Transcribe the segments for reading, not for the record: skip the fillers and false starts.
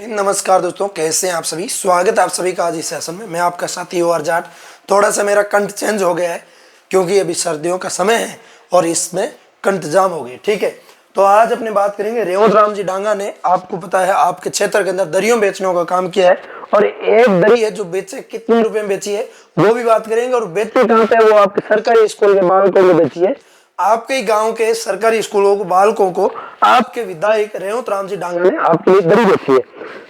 नमस्कार दोस्तों, कैसे हैं आप सभी। स्वागत है आप सभी का आज इस सेशन में। मैं आपका साथी ओ आर जाट। थोड़ा सा मेरा कंठ चेंज हो गया है क्योंकि अभी सर्दियों का समय है और इसमें कंठ जाम हो गई। ठीक है, तो आज अपने बात करेंगे रेवत राम जी डांगा ने, आपको पता है, आपके क्षेत्र के अंदर दरियों बेचने का काम किया है और एक दरी है जो बेचे, कितने रुपए में बेची है वो भी बात करेंगे। और बेचे कहाँ पे, वो आपके सरकारी स्कूल के बालकों को बेची है, आपके गांव के सरकारी स्कूलों को बालकों को आपके विधायक रेवत राम जी डांगा ने आपके लिए दरी बेची है।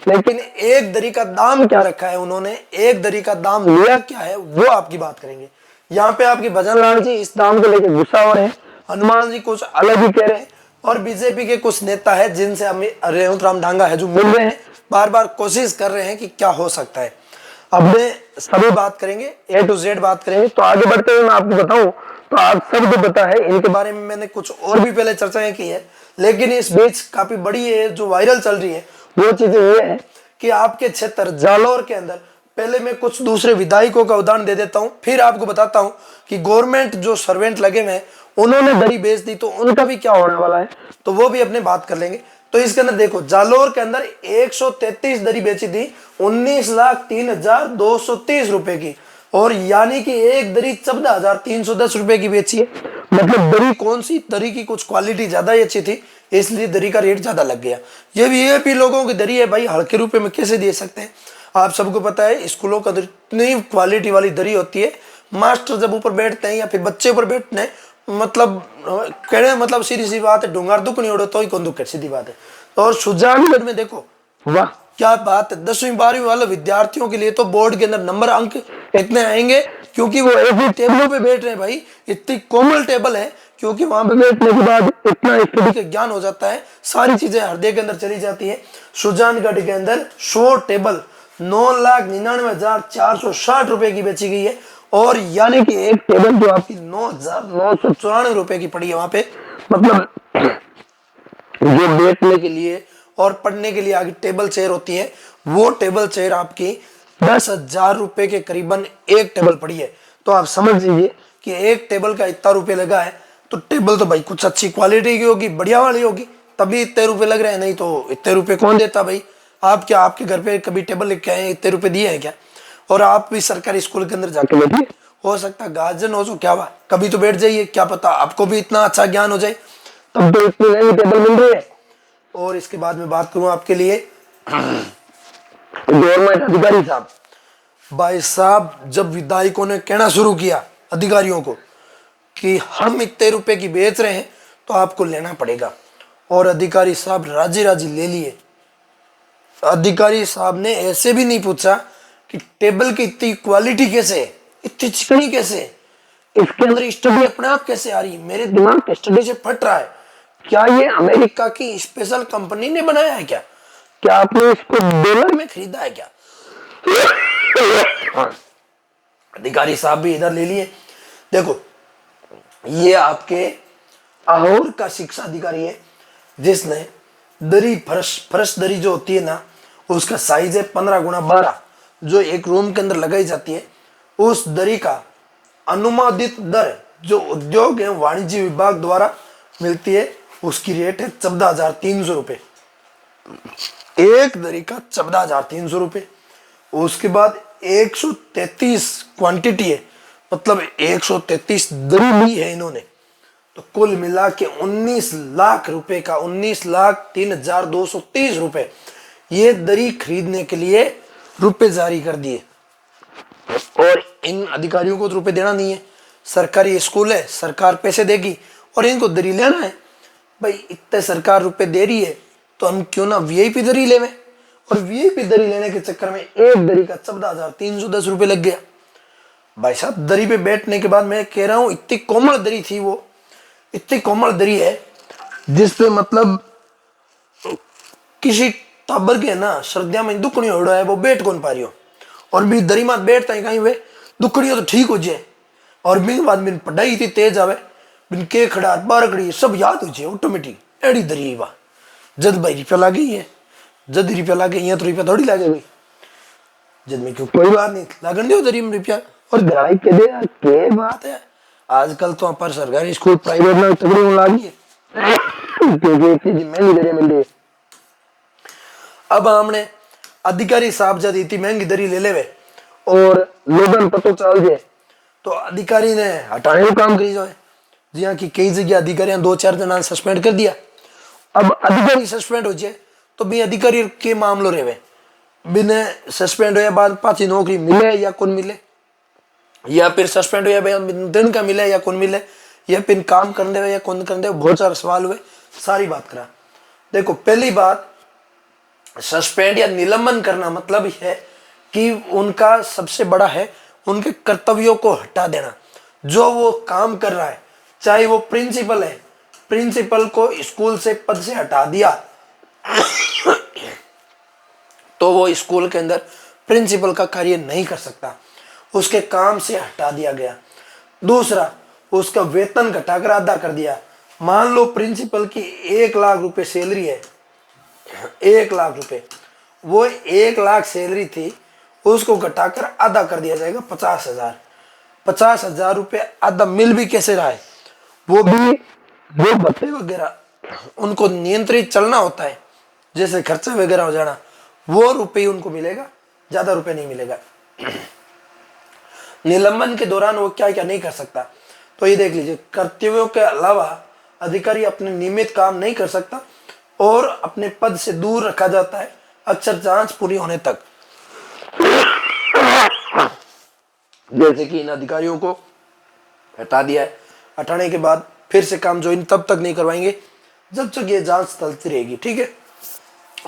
लेकिन एक दरी का दाम क्या रखा है उन्होंने, एक दरी का दाम लिया क्या है, वो आपकी बात करेंगे। यहाँ पे आपकी भजन लाल जी इस दाम को लेकर गुस्सा हो रहे हैं, हनुमान जी कुछ अलग ही कह रहे हैं और बीजेपी के कुछ नेता है जिनसे हमें रेवत राम डांगा है जो मिल रहे हैं, बार बार कोशिश कर रहे हैं कि क्या हो सकता है। अब मैं सभी बात करेंगे, ए टू जेड बात करेंगे। तो आगे बढ़ते हुए मैं आपको बताऊं तो आप सबको पता है, इनके बारे में मैंने कुछ और भी पहले चर्चाएं की है, लेकिन इस बीच काफी बड़ी है जो वायरल चल रही है वो चीजें ये है कि आपके क्षेत्र जालौर के अंदर, पहले मैं कुछ दूसरे विधायकों का उदाहरण दे देता हूं, फिर आपको बताता हूं कि गवर्नमेंट जो सर्वेंट लगे हुए हैं उन्होंने दरी बेच दी तो उनका भी क्या होने वाला है, तो वो भी अपने बात कर लेंगे। तो इसके अंदर देखो, जालौर के अंदर 133 दरी बेची थी 19,03,230 रुपए की, और यानी कि एक दरी 14,310 रुपए की बेची है। मतलब दरी कौन सी, दरी की कुछ क्वालिटी ज्यादा ही अच्छी थी इसलिए दरी का रेट ज्यादा लग गया। ये वीआईपी लोगों की दरी है भाई, हल्के रुपए में कैसे दे सकते हैं। आप सबको पता है स्कूलों का इतनी क्वालिटी वाली दरी होती है, मास्टर जब ऊपर बैठते हैं या फिर बच्चे ऊपर बैठते हैं, मतलब कहने मतलब सीधी सी बात है, डूंगार दुख नहीं उड़े तो ही कौन दुख है, सीधी बात है। और सुजानगढ़ में देखो, वाह क्या बात है, 10वीं 12वीं वाले विद्यार्थियों के लिए तो बोर्ड के अंदर नंबर अंक इतने आएंगे क्योंकि वो एक ही टेबलों पे बैठ रहे हैं भाई, इतनी कोमल टेबल है क्योंकि वहां पे बैठने के बाद इतना स्टडी का ज्ञान हो जाता है, सारी चीजें हृदय के अंदर चली जाती है। सुजानगढ़ के अंदर 100 टेबल 9,99,460 रुपए की बेची गई है, और यानी कि एक टेबल जो आपकी 9,994 रुपए की पड़ी है वहां पे। मतलब जो बैठने के लिए और पढ़ने के लिए आगे टेबल चेयर होती है, वो टेबल चेयर आपकी 10,000 रुपए के करीबन एक टेबल पड़ी है। तो आप समझ लीजिए कि एक टेबल का इतना रुपए लगा है, तो टेबल तो भाई कुछ अच्छी क्वालिटी की होगी, बढ़िया वाली होगी, तभी इतने रुपए लग रहे हैं, नहीं तो इतने रुपए कौन देता भाई। आप क्या आपके घर पे कभी टेबल लेके आए, इतने रुपए दिए हैं क्या। और आप भी सरकारी स्कूल के अंदर जाके बैठिए, हो सकता है गार्जियन हो जो क्या हुआ, कभी तो बैठ जाइए, क्या पता आपको भी इतना अच्छा ज्ञान हो जाए, तब तो इतनी नई टेबल मिल रही है। और इसके बाद में बात करूं आपके लिए गवर्नमेंट अधिकारी साहब, भाई साहब जब विधायकों ने कहना शुरू किया अधिकारियों को कि हम इतने रुपए की बेच रहे हैं तो आपको लेना पड़ेगा, और अधिकारी साहब राजी राजी ले लिए। अधिकारी साहब ने ऐसे भी नहीं पूछा कि टेबल की इतनी क्वालिटी कैसे है, इतनी चिकनी कैसे है, इसके अंदर स्टडी अपने आप कैसे आ रही है, मेरे दिमाग स्टडी से फट रहा है, क्या ये अमेरिका की स्पेशल कंपनी ने बनाया है क्या, क्या आपने इसको डॉलर में खरीदा है क्या। अधिकारी साहब भी इधर ले लिए। देखो ये आपके आहोर का शिक्षा अधिकारी है जिसने दरी फर्श दरी जो होती है ना, उसका साइज है 15x12 जो एक रूम के अंदर लगाई जाती है। उस दरी का अनुमानित दर जो उद्योग एवं वाणिज्य विभाग द्वारा मिलती है, उसकी रेट है 14,300 रुपए, एक दरी का 14,300 रुपए। उसके बाद 133 क्वांटिटी है, मतलब 133 दरी ली है इन्होंने, तो कुल मिला के 19 लाख रुपए का 19,03,230 रुपए ये दरी खरीदने के लिए रुपए जारी कर दिए। और इन अधिकारियों को तो रुपए देना नहीं है, सरकारी स्कूल है, सरकार पैसे देगी और इनको दरी लेना है। भाई इतने सरकार रुपए दे रही है तो हम क्यों ना वीआईपी दरी ले, और वीआईपी दरी लेने के चक्कर में एक दरी का 14,310 रुपए लग गया। भाई साहब दरी पे बैठने के बाद मैं कह रहा हूं इतनी कोमल दरी थी, वो इतनी कोमल दरी है जिसपे मतलब किसी टाबर के ना सर्दियों में दुखनी हो रहा है, वो बैठ कौन पा रही हो, और भी दरी मत बैठता है कहीं वे दुखड़ी हो तो ठीक हो जाए। और बिन बाद में पढ़ाई इतनी तेज आवे, बिन के खड़ा बार खड़ी सब याद हो जाए ऑटोमेटिक, एड़ी दरी वाह। जद भाई रुपया ला गई है, जद रुपया ला गई तो रुपया थोड़ी लागे भाई, जद में क्यों कोई बात नहीं लागन दो दरी में रुपया। और ग्राहक के दे यार क्या बात है, आजकल तो पर सरकारी स्कूल प्राइवेट में तगड़ी होने लगी है क्योंकि इतनी जिम्मेदारी मिल रही है। अब हमने अधिकारी साहब जब इतनी महंगी दरी ले लेवे और लोगन पतो चल जाए तो अधिकारी ने हटाने का काम करी जाए। जी हाँ, कि कई जगह अधिकारियों 2-4 जना सस्पेंड कर दिया। अब अधिकारी सस्पेंड हो जाए तो भी अधिकारी के मामलो रहे बिना सस्पेंड होया बाद पाची नौकरी मिले या कौन मिले, या फिर सस्पेंड हुआ दिन का मिले या कौन मिले, या फिर काम करने हुए या कौन करने हुए, बहुत सारे सवाल हुए। सारी बात करा। देखो पहली बात, सस्पेंड या निलंबन करना मतलब है कि उनका सबसे बड़ा है उनके कर्तव्यों को हटा देना। जो वो काम कर रहा है, चाहे वो प्रिंसिपल है, प्रिंसिपल को स्कूल से पद से हटा दिया तो वो स्कूल के अंदर प्रिंसिपल का कार्य नहीं कर सकता, उसके काम से हटा दिया गया। दूसरा, उसका वेतन घटाकर आधा कर दिया। मान लो प्रिंसिपल की 1 लाख रुपए सैलरी है, 1 लाख रुपए, वो 1 लाख सैलरी थी, उसको घटाकर आधा कर दिया जाएगा 50,000। 50,000 रुपये आधा मिल भी कैसे रहा है, वो भी जो भत्ते वगैरह उनको नियंत्रित चलना होता है, जैसे खर्चे वगैरह हो जाना, वो रुपये उनको मिलेगा, ज्यादा रुपए नहीं मिलेगा। निलंबन के दौरान वो क्या क्या नहीं कर सकता, तो ये देख लीजिए, कर्तव्यों के अलावा अधिकारी अपने नियमित काम नहीं कर सकता और अपने पद से दूर रखा जाता है अक्सर जांच पूरी होने तक। जैसे कि इन अधिकारियों को हटा दिया है, हटाने के बाद फिर से काम ज्वाइन तब तक नहीं करवाएंगे जब तक ये जांच चलती रहेगी। ठीक है,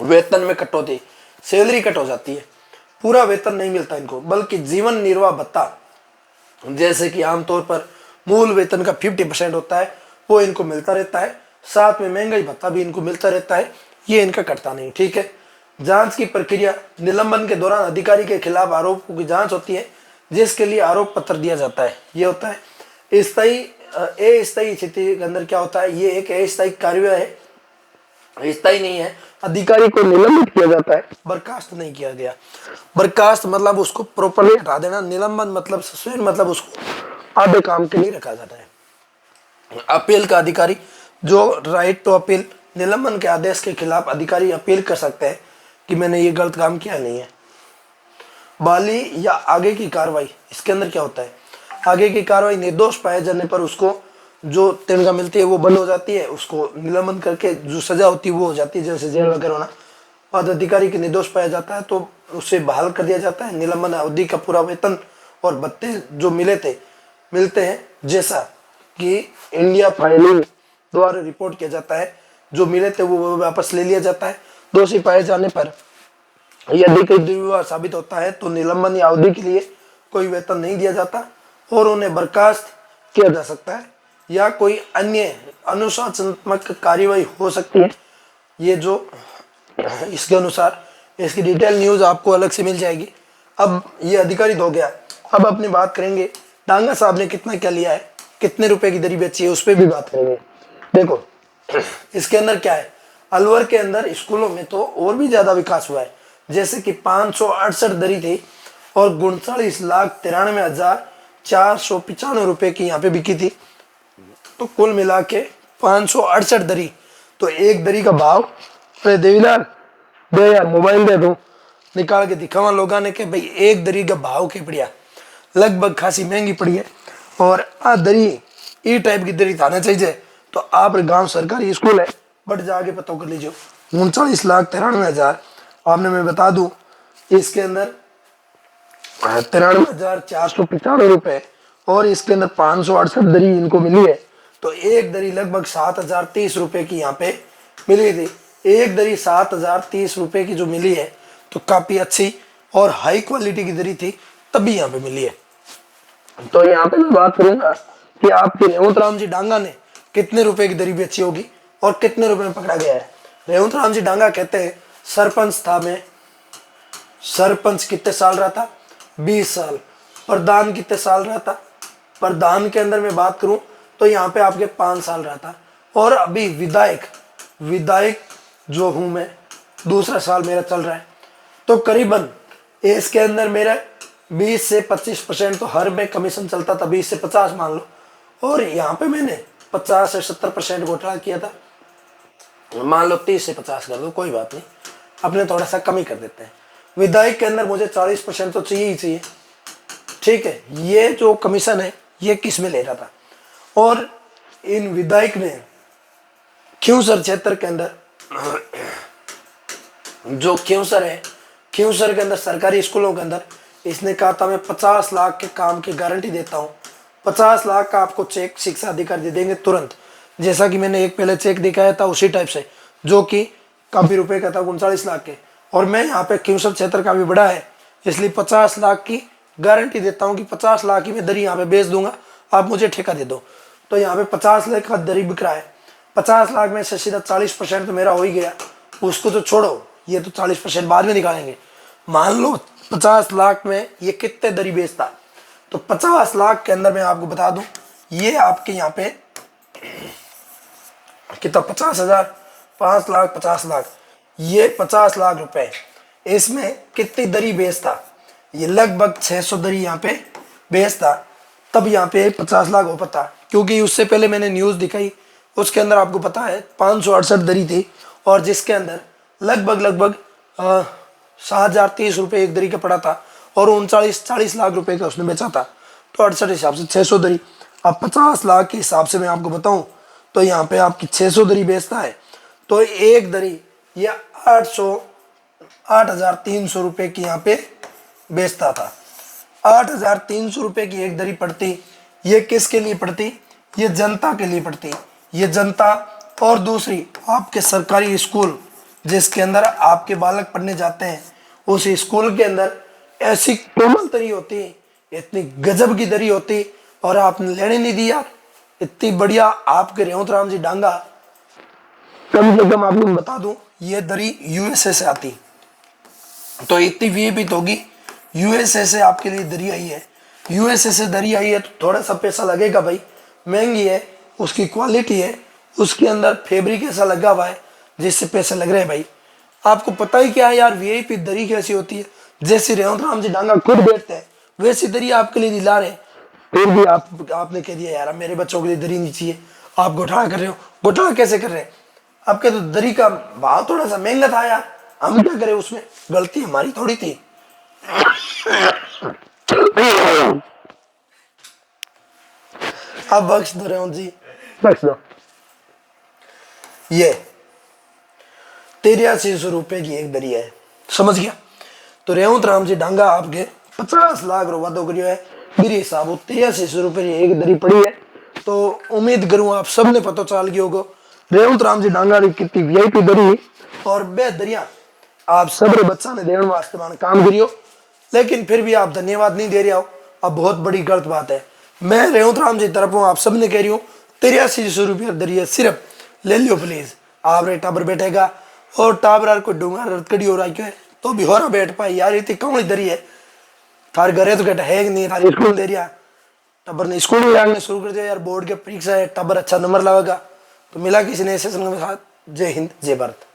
वेतन में कटौती, सैलरी कट हो जाती है, पूरा वेतन नहीं मिलता इनको, बल्कि जीवन निर्वाह भत्ता, जैसे कि आमतौर पर मूल वेतन का 50% होता है, वो इनको मिलता रहता है। साथ में महंगाई भत्ता भी इनको मिलता रहता है, ये इनका कटता नहीं। ठीक है, जांच की प्रक्रिया, निलंबन के दौरान अधिकारी के खिलाफ आरोपों की जांच होती है, जिसके लिए आरोप पत्र दिया जाता है। ये होता है स्थायी, अस्थायी स्थिति के अंदर क्या होता है, ये एक अस्थायी कार्यवाही है, स्थायी नहीं है। अधिकारी को निलंबित किया जाता है, बर्खास्त नहीं किया गया। बर्खास्त मतलब उसको प्रॉपर्ली हटा देना, निलंबन मतलब सस्पेंड मतलब उसको आधे काम के लिए रखा जाता है। अपील का अधिकारी, जो राइट टू अपील, निलंबन के आदेश के खिलाफ अधिकारी अपील कर सकते हैं कि मैंने ये गलत काम किया नहीं है। बहाली या आगे की कार्रवाई, इसके अंदर क्या होता है, आगे की कार्रवाई, निर्दोष पाए जाने पर उसको जो तनख्वाह मिलती है वो बंद हो जाती है, उसको निलंबन करके जो सजा होती है वो हो जाती है, जैसे जेल वगैरह होना। और अधिकारी के निर्दोष पाया जाता है तो उसे बहाल कर दिया जाता है। निलंबन अवधि का पूरा वेतन और भत्ते जो मिलते हैं, जैसा कि इंडिया फाइलिंग द्वारा रिपोर्ट किया जाता है, जो मिले थे वो वापस ले लिया जाता है। दोषी पाए जाने पर यदि कोई दुर्व्यवहार साबित होता है तो निलंबन या अवधि के लिए कोई वेतन नहीं दिया जाता और उन्हें बर्खास्त किया जा सकता है या कोई अन्य अनुशासनात्मक कार्यवाही हो सकती है। ये जो इसके अनुसार, इसकी डिटेल न्यूज आपको अलग से मिल जाएगी। अब ये अधिकारी हो गया, अब अपनी बात करेंगे डांगा साहब ने कितना क्या लिया है, कितने रुपए की दरी बेची है, उस पर भी बात करेंगे। देखो इसके अंदर क्या है, अलवर के अंदर स्कूलों में तो और भी ज्यादा विकास हुआ है, जैसे कि 568 दरी थी और 39,93,495 रुपए की यहाँ पे बिकी थी। तो कुल मिला के 568 दरी, तो एक दरी का भाव, अरे देवीलाल दे यार मोबाइल दे दो, निकाल के दिखावा लोगों ने कि भाई एक दरी का भाव के पड़िया, लगभग खासी महंगी पड़ी है। और आ दरी ई टाइप की दरी थाना चाहिए, तो आप गांव सरकारी स्कूल है बट जाके पता कर लीजिए 39,93,000। आपने मैं बता दूं इसके अंदर 93,495 रुपए और इसके अंदर 568 दरी इनको मिली है। तो एक दरी लगभग 7,030 रुपए की यहाँ पे मिली थी। एक दरी 7,030 रुपए की जो मिली है तो काफी अच्छी और हाई क्वालिटी की दरी थी, तभी यहाँ पे मिली है। तो यहाँ पे मैं बात करूंगा कि आपके रेवंत राम जी डांगा ने कितने रुपए की दरी बेची होगी और कितने रुपए में पकड़ा गया है। रेवंत राम जी डांगा कहते हैं सरपंच था मैं, सरपंच कितने साल रहा था, 20 साल। प्रधान कितने साल रहा था, प्रधान के अंदर मैं बात करूं तो यहाँ पे आपके 5 साल रहा था। और अभी विधायक जो हूं मैं, दूसरा साल मेरा चल रहा है। तो करीबन इसके अंदर मेरा 20 से 25% तो हर में कमीशन चलता था, 20 से 50 मान लो, और यहाँ पे मैंने 50 से 70% घोटाला किया था। मान लो 30 से 50 कर दो, कोई बात नहीं, अपने थोड़ा सा कम ही कर देते हैं। विधायक के अंदर मुझे 40% तो चाहिए ही चाहिए, ठीक है। ये जो कमीशन है ये किस में ले रहा था, और इन विधायक ने क्योंसर क्षेत्र के अंदर, जो क्योंसर है, क्योंसर के अंदर सरकारी स्कूलों के अंदर इसने कहा था मैं 50 लाख के काम की गारंटी देता हूँ, 50 लाख का आपको चेक शिक्षा अधिकारी दे देंगे तुरंत। जैसा कि मैंने एक पहले चेक दिखाया था उसी टाइप से, जो कि काफ़ी रुपए का था, 39 लाख के। और मैं यहाँ पे क्योंसर क्षेत्र का भी बड़ा है, इसलिए 50 लाख की गारंटी देता हूँ कि 50 लाख की मैं दरी यहाँ पे बेच दूंगा, आप मुझे ठेका दे दो। तो यहाँ पे 50 लाख का दरी बिक रहा है, 50 लाख में से सीधा 40% तो मेरा हो ही गया। उसको तो छोड़ो, ये तो 40% बाद में निकालेंगे। मान लो 50 लाख में ये कितने दरी बेचता, तो 50 लाख के अंदर मैं आपको बता दूं, ये आपके यहाँ पे कितना, 50,000, 5 लाख, 50 लाख, ये 50 लाख रुपए, इसमें कितनी दरी बेचता, ये लगभग 600 दरी यहाँ पे बेचता, तब यहाँ पे 50 लाख हो पाता। क्योंकि उससे पहले मैंने न्यूज़ दिखाई, उसके अंदर आपको पता है 568 दरी थी, और जिसके अंदर लगभग 7,030 रुपये एक दरी का पड़ा था, और 39-40 लाख रुपए का उसने बेचा था। तो 68 हिसाब से 600 दरी, अब 50 लाख के हिसाब से मैं आपको बताऊं तो यहाँ पे आपकी 600 दरी बेचता है, तो एक दरी ये 8,300 रुपये की यहाँ पे बेचता था। 8,300 रुपये की एक दरी पड़ती, ये किसके लिए पड़ती, ये जनता के लिए पड़ती, ये जनता। और दूसरी आपके सरकारी स्कूल जिसके अंदर आपके बालक पढ़ने जाते हैं, उस स्कूल के अंदर ऐसी कोमल दरी होती, इतनी गजब की दरी होती, और आपने लेने नहीं दी यार, इतनी बढ़िया। आपके रेवंत राम जी डांगा, कम से कम आपको बता दूं ये दरी यूएसए से आती, तो इतनी वीआईपी होगी, यूएसए से आपके लिए दरी आई है, यूएसए से दरी आई है तो थोड़ा सा पैसा लगेगा भाई, महंगी है, उसकी क्वालिटी है, उसके अंदर फैब्रिक ऐसा लगा हुआ है जिससे पैसे लग रहे हैं भाई। आपको पता ही क्या है यार, वीआईपी दरी कैसी होती है, जैसे रेवंत राम जी डांगा खुद बैठते हैं वैसी दरी आपके लिए दिला रहे हैं, फिर भी आपने कह दिया यार मेरे बच्चों के लिए दरी नहीं चाहिए, आप घोटाला कर रहे हो। घोटाला कैसे कर रहे हैं, आपके तो दरी का भाव थोड़ा सा महंगा था यार, हम क्या करें, उसमें गलती हमारी थोड़ी थी। आप बख्श दो रेवंत जी, बख्श दो। ये 8300 रुपये की एक दरी है, समझ गया। तो रेवंत राम जी डांगा आपके 50 लाख रुपया दो करियो है, मेरे हिसाब 8300 रुपये की एक दरी पड़ी है। तो उम्मीद करूँ आप सबने पता चल गया होगा रेवंत राम जी डांगा की कितनी वीआईपी दरी, और बे दरिया आप सब बच्चा ने देने वास्ते मान काम करियो, लेकिन फिर भी आप धन्यवाद नहीं दे रहे हो, अब बहुत बड़ी गलत बात है। मैं रेवंत राम जी तरफ हूँ, आप सब ने कह रही हूँ 8300 रुपया दरी है, सिर्फ ले लियो प्लीज। आप रे टाबर बैठेगा, और टाबर को डूंगा रतकड़ी हो रहा है तो भी हो रहा बैठ पाए यार, इतनी कौन दरी है, थार घरे तो कहता है कि नहीं, थारी स्कूल दे रहा, टबर ने स्कूल में आने शुरू कर दिया यार, बोर्ड के परीक्षा है, टबर अच्छा नंबर लाएगा। तो मिला किसी ने सेशन के साथ। जय हिंद, जय भारत।